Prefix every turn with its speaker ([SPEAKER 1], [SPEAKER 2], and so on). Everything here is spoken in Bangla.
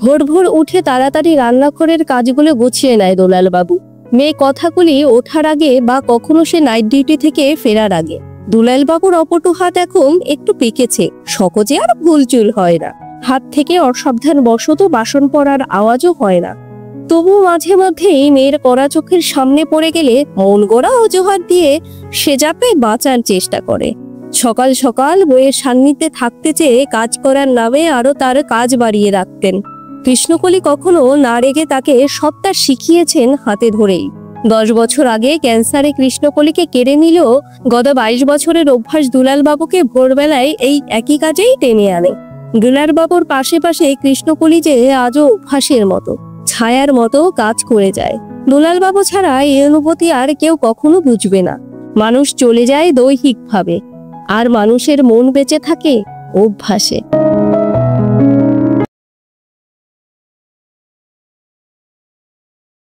[SPEAKER 1] ভোর ভোর উঠে তাড়াতাড়ি রান্নাঘরের কাজগুলো গুছিয়ে নেয় দুলালবাবু। মেয়ে কথাগুলি ওঠার আগে বা কখনো সে নাইট ডিউটি থেকে ফেরার আগে। দুলালবাবুর অপটু হাত এখন একটু পেকেছে, সহজে আর ভুলচুল হয় না। হাত থেকে অসাবধান বশত বাসন পড়ার আওয়াজও হয় না। তবু মাঝে মধ্যেই মেয়ের কড়া চোখের সামনে পড়ে গেলে মন গড়া অজুহাত দিয়ে সে যাতে বাঁচার চেষ্টা করে। সকাল সকাল বইয়ের সান্নিধ্যে থাকতে চেয়ে কাজ করার নামে আরো তার কাজ বাড়িয়ে রাখতেন। কৃষ্ণকলি কখনো না রেগে তাকে সবটা শিখিয়েছেন হাতে ধরেই। 10 বছর আগে ক্যান্সারে কৃষ্ণকলিকে কেড়ে নিলেও গত 22 বছরের অভ্যাস দুলালবাবুকে ভোরবেলায় এই একই কাজেই টেনে আনে। দুলালবাবুর পাশে পাশে কৃষ্ণকলি যে আজও অভ্যাসের মতো, ছায়ার মতো কাজ করে যায়। দুলালবাবু ছাড়া এই অনুভূতি আর কেউ কখনো বুঝবে না। মানুষ চলে যায় দৈহিকভাবে, আর মানুষের মন বেঁচে থাকে অভ্যাসে।